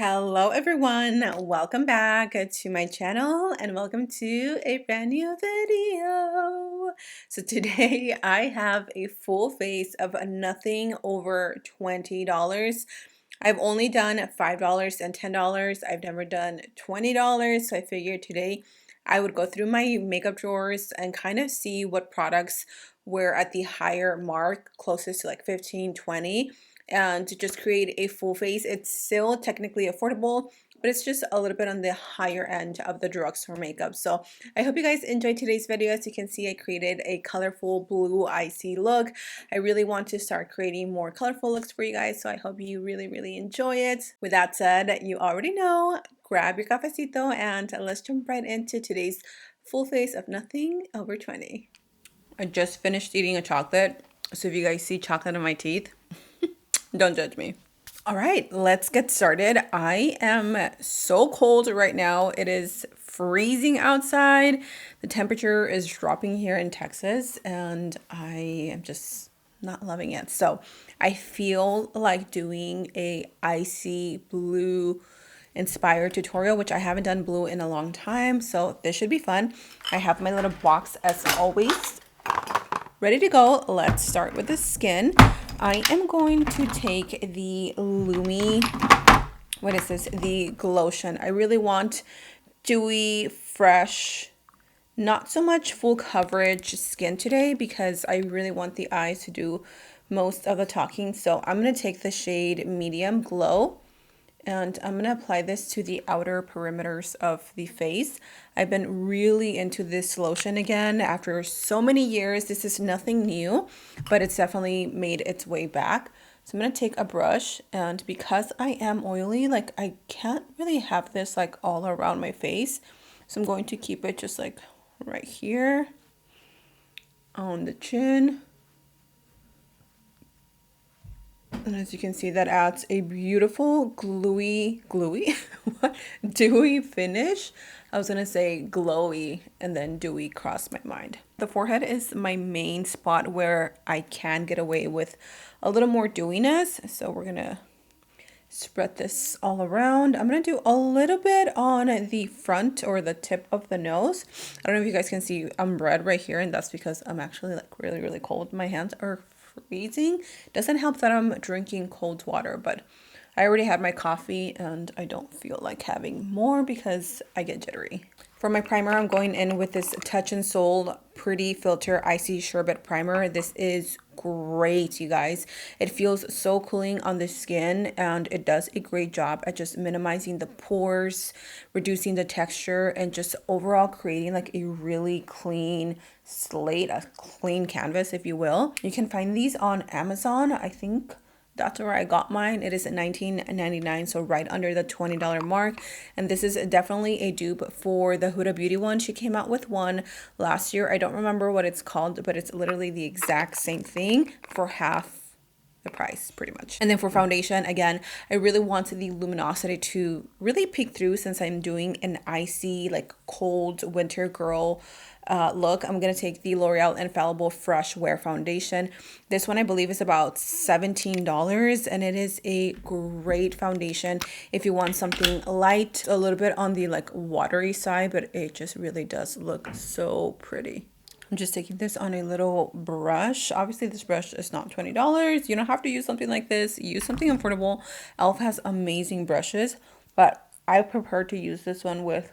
Hello everyone, welcome back to my channel and welcome to a brand new video. So today I have a full face of nothing over $20. I've only done $5 and $10. I've never done $20, so I figured today I would go through my makeup drawers and kind of see what products were at the higher mark, closest to like 15, 20, and to just create a full face. It's still technically affordable, but it's just a little bit on the higher end of the drugstore makeup. So I hope you guys enjoyed today's video. As you can see, I created a colorful blue ICEE look. I really want to start creating more colorful looks for you guys, so I hope you really enjoy it. With that said, you already know, grab your cafecito and let's jump right into today's full face of nothing over 20. I just finished eating a chocolate, so if you guys see chocolate in my teeth, don't judge me. All right, let's get started. I am so cold right now. It is freezing outside. The temperature is dropping here in Texas, and I am just not loving it. So I feel like doing a icy blue inspired tutorial, which I haven't done blue in a long time. So this should be fun. I have my little box as always ready to go. Let's start with the skin. I am going to take the Lumi, what is this? The Glotion. I really want dewy, fresh, not so much full coverage skin today because I really want the eyes to do most of the talking. So I'm going to take the shade Medium Glow. And I'm going to apply this to the outer perimeters of the face. I've been really into this lotion again after so many years. This is nothing new, but it's definitely made its way back. So I'm going to take a brush, and because I am oily, like I can't really have this like all around my face. So I'm going to keep it just like right here on the chin. And as you can see, that adds a beautiful dewy finish. I was gonna say glowy, and then dewy crossed my mind. The forehead is my main spot where I can get away with a little more dewiness. So we're gonna spread this all around. I'm gonna do a little bit on the front or the tip of the nose. I don't know if you guys can see, I'm red right here, and that's because I'm actually like really cold. My hands are freezing. Doesn't help that I'm drinking cold water, but I already had my coffee and I don't feel like having more because I get jittery. For my primer, I'm going in with this Touch in Sol Pretty Filter ICEE Sherbet Primer. This is great, you guys. It feels so cooling on the skin, and it does a great job at just minimizing the pores, reducing the texture, and just overall creating like a really clean slate, a clean canvas, if you will. You can find these on Amazon. I think that's where I got mine. It is $19.99, so right under the $20 mark. And this is definitely a dupe for the Huda Beauty one. She came out with one last year. I don't remember what it's called, but it's literally the exact same thing for half the price, pretty much. And then for foundation, again, I really wanted the luminosity to really peek through since I'm doing an icy, like cold winter girl look. I'm going to take the L'Oreal Infallible Fresh Wear Foundation. This one I believe is about $17, and it is a great foundation if you want something light, a little bit on the like watery side, but it just really does look so pretty. I'm just taking this on a little brush. Obviously, this brush is not $20. You don't have to use something like this. Use something affordable. e.l.f. has amazing brushes, but I prefer to use this one with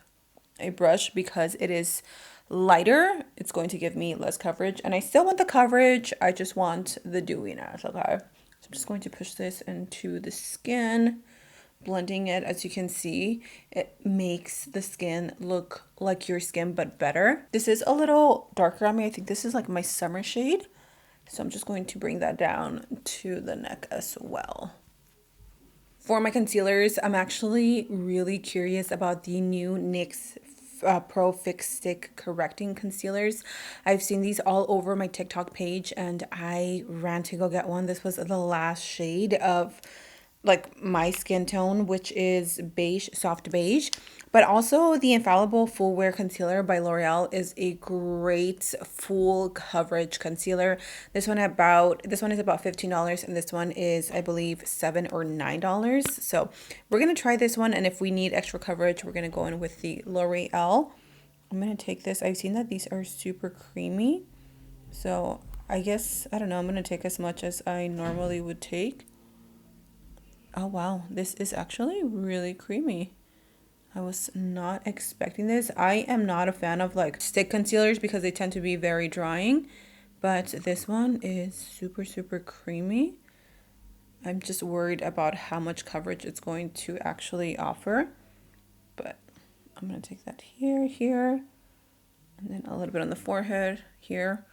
a brush because it is lighter. It's going to give me less coverage, and I still want the coverage. I just want the dewiness, okay? So I'm just going to push this into the skin, blending it. As you can see, it makes the skin look like your skin but better. This is a little darker on me. I think this is like my summer shade, so I'm just going to bring that down to the neck as well. For my concealers, I'm actually really curious about the new NYX Pro Fix Stick Correcting Concealers. I've seen these all over my TikTok page, and I ran to go get one. This was the last shade of like my skin tone, which is beige, soft beige. But also the Infallible Full Wear Concealer by L'Oreal is a great full coverage concealer. This one is about $15 and this one is, I believe, $7 or $9. So we're gonna try this one, and if we need extra coverage, we're gonna go in with the L'Oreal. I'm gonna take this. I've seen that these are super creamy. So I guess, I don't know, I'm gonna take as much as I normally would take. Oh wow, this is actually really creamy. I was not expecting this. I am not a fan of like stick concealers because they tend to be very drying, but this one is super, super creamy. I'm just worried about how much coverage it's going to actually offer, but I'm gonna take that here, and then a little bit on the forehead here.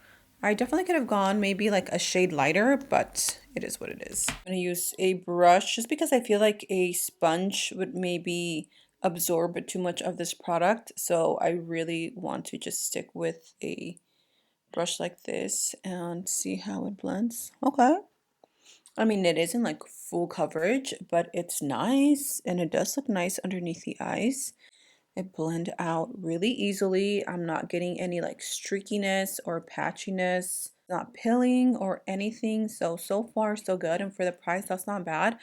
I definitely could have gone maybe like a shade lighter, but it is what it is. I'm gonna use a brush just because I feel like a sponge would maybe absorb too much of this product. So I really want to just stick with a brush like this and see how it blends. Okay. I mean, it isn't like full coverage, but it's nice and it does look nice underneath the eyes. It blend out really easily. I'm not getting any like streakiness or patchiness, not pilling or anything. So far so good. And for the price, that's not bad.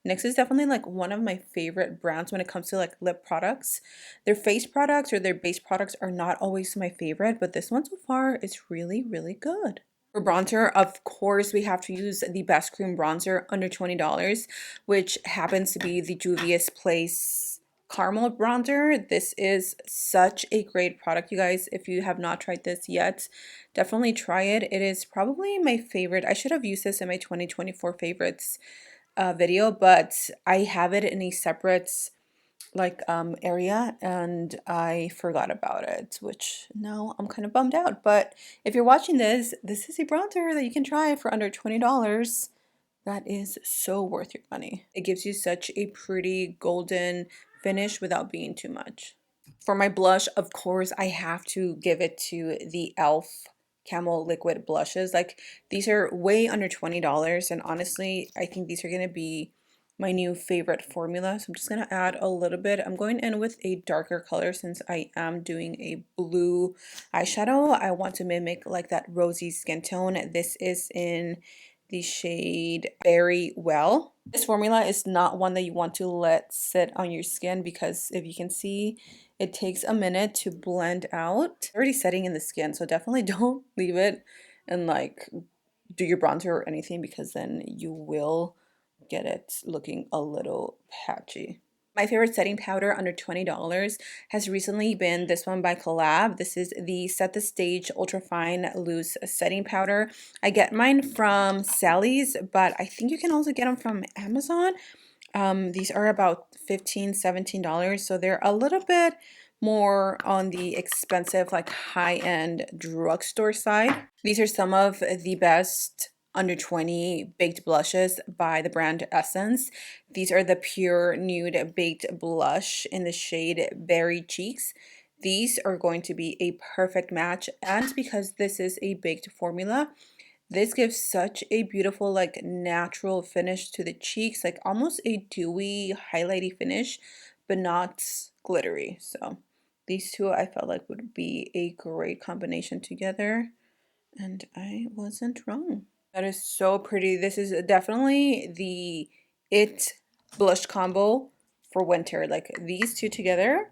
NYX is definitely like one of my favorite brands when it comes to like lip products. Their face products or their base products are not always my favorite, but this one so far is really, really good. For bronzer, of course, we have to use the Best Cream Bronzer under $20, which happens to be the Juvia's Place Caramel Bronzer. This is such a great product, you guys. If you have not tried this yet, definitely try it. It is probably my favorite. I should have used this in my 2024 favorites video, but I have it in a separate area and I forgot about it, which now I'm kind of bummed out. But if you're watching this, this is a bronzer that you can try for under $20. That is so worth your money. It gives you such a pretty golden finish without being too much. For my blush, of course, I have to give it to the e.l.f. Camel Liquid Blushes. Like, these are way under $20, and honestly, I think these are going to be my new favorite formula. So I'm just going to add a little bit. I'm going in with a darker color since I am doing a blue eyeshadow. I want to mimic like that rosy skin tone. This is in the shade Very Well. This formula is not one that you want to let sit on your skin because if you can see, it takes a minute to blend out. It's already setting in the skin, so definitely don't leave it and like do your bronzer or anything because then you will get it looking a little patchy. My favorite setting powder under $20 has recently been this one by Collab. This is the Set the Stage Ultra Fine Loose Setting Powder. I get mine from Sally's, but I think you can also get them from Amazon. These are about $15, $17, so they're a little bit more on the expensive, like high-end drugstore side. These are some of the best under 20 baked blushes by the brand Essence. These are the Pure Nude Baked Blush in the shade Berry Cheeks. These are going to be a perfect match, and because this is a baked formula, this gives such a beautiful, like, natural finish to the cheeks, like almost a dewy, highlighty finish, but not glittery. So these two I felt like would be a great combination together, and I wasn't wrong. That is so pretty. This is definitely the it blush combo for winter. Like, these two together,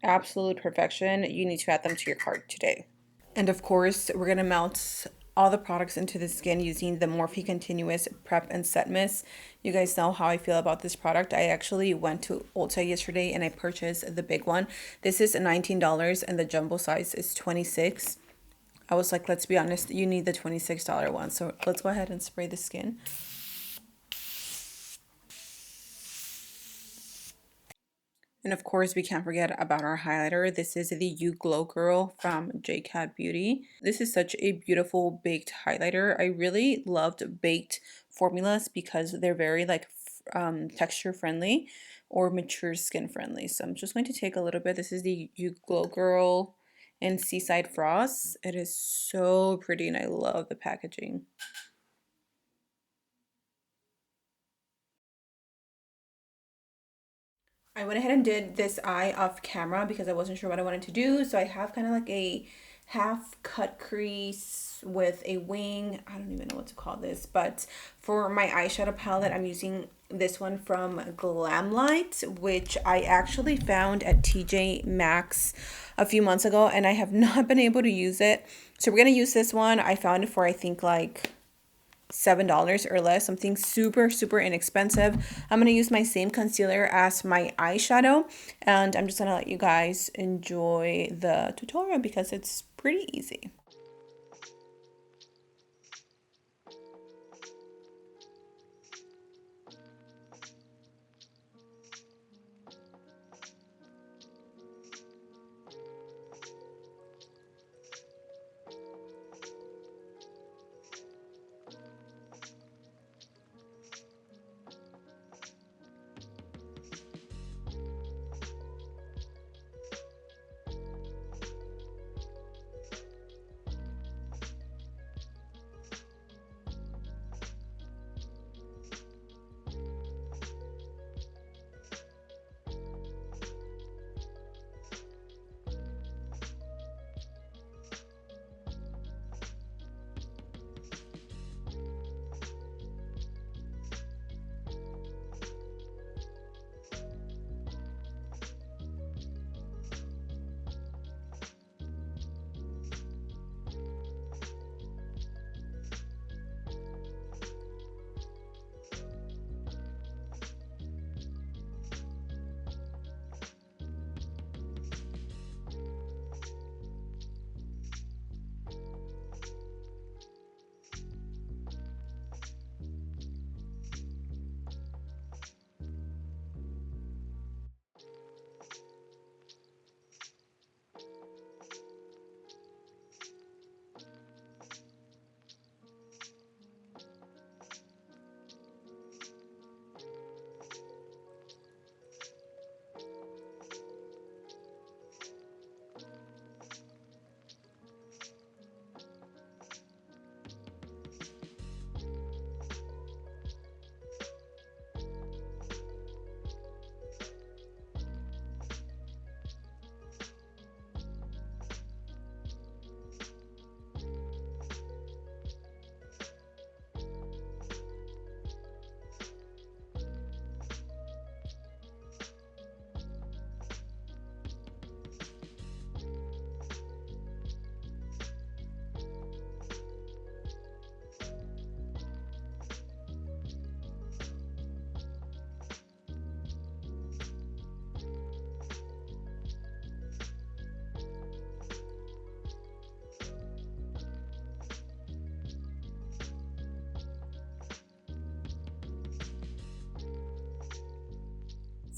absolute perfection. You need to add them to your cart today. And of course, we're gonna melt all the products into the skin using the Morphe Continuous Prep and Set Mist. You guys know how I feel about this product. I actually went to Ulta yesterday and I purchased the big one. This is $19 and the jumbo size is $26. I was like, let's be honest, you need the $26 one. So let's go ahead and spray the skin. And of course, we can't forget about our highlighter. This is the You Glow Girl from JCat Beauty. This is such a beautiful baked highlighter. I really loved baked formulas because they're very like texture friendly or mature skin friendly. So I'm just going to take a little bit. This is the You Glow Girl in Seaside Frost. It is so pretty and I love the packaging. I went ahead and did this eye off camera because I wasn't sure what I wanted to do. So I have kind of like a half cut crease with a wing. I don't even know what to call this. But for my eyeshadow palette, I'm using this one from Glamlite, which I actually found at TJ Maxx a few months ago. And I have not been able to use it. So we're going to use this one. I found it for, I think, like $7 or less, something super inexpensive. I'm gonna use my same concealer as my eyeshadow, and I'm just gonna let you guys enjoy the tutorial because it's pretty easy.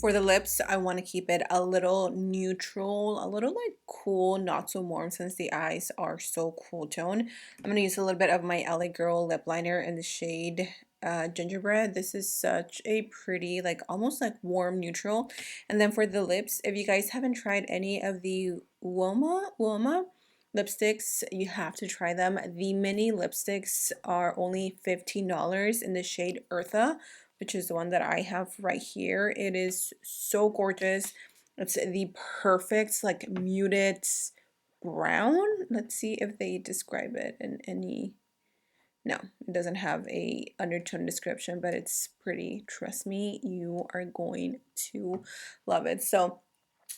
For the lips, I want to keep it a little neutral, a little like cool, not so warm since the eyes are so cool tone. I'm going to use a little bit of my LA Girl lip liner in the shade Gingerbread. This is such a pretty, like almost like warm neutral. And then for the lips, if you guys haven't tried any of the UOMA lipsticks, you have to try them. The mini lipsticks are only $15 in the shade Eartha, which is the one that I have right here. It is so gorgeous. It's the perfect like muted brown. Let's see if they describe it in any. No, it doesn't have a undertone description, but it's pretty. Trust me, you are going to love it. So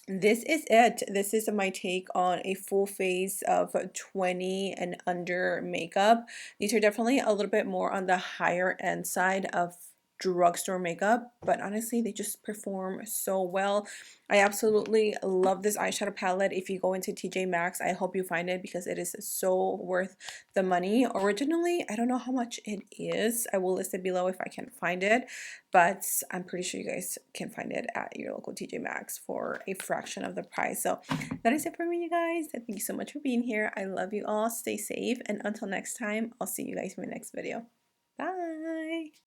this is it. This is my take on a full face of 20 and under makeup. These are definitely a little bit more on the higher end side of drugstore makeup, but honestly they just perform so well. I absolutely love this eyeshadow palette. If you go into TJ Maxx, I hope you find it because it is so worth the money. Originally, I don't know how much it is. I will list it below if I can find it, but I'm pretty sure you guys can find it at your local TJ Maxx for a fraction of the price. So that is it for me, you guys. Thank you so much for being here. I love you all. Stay safe, and until next time, I'll see you guys in my next video. Bye.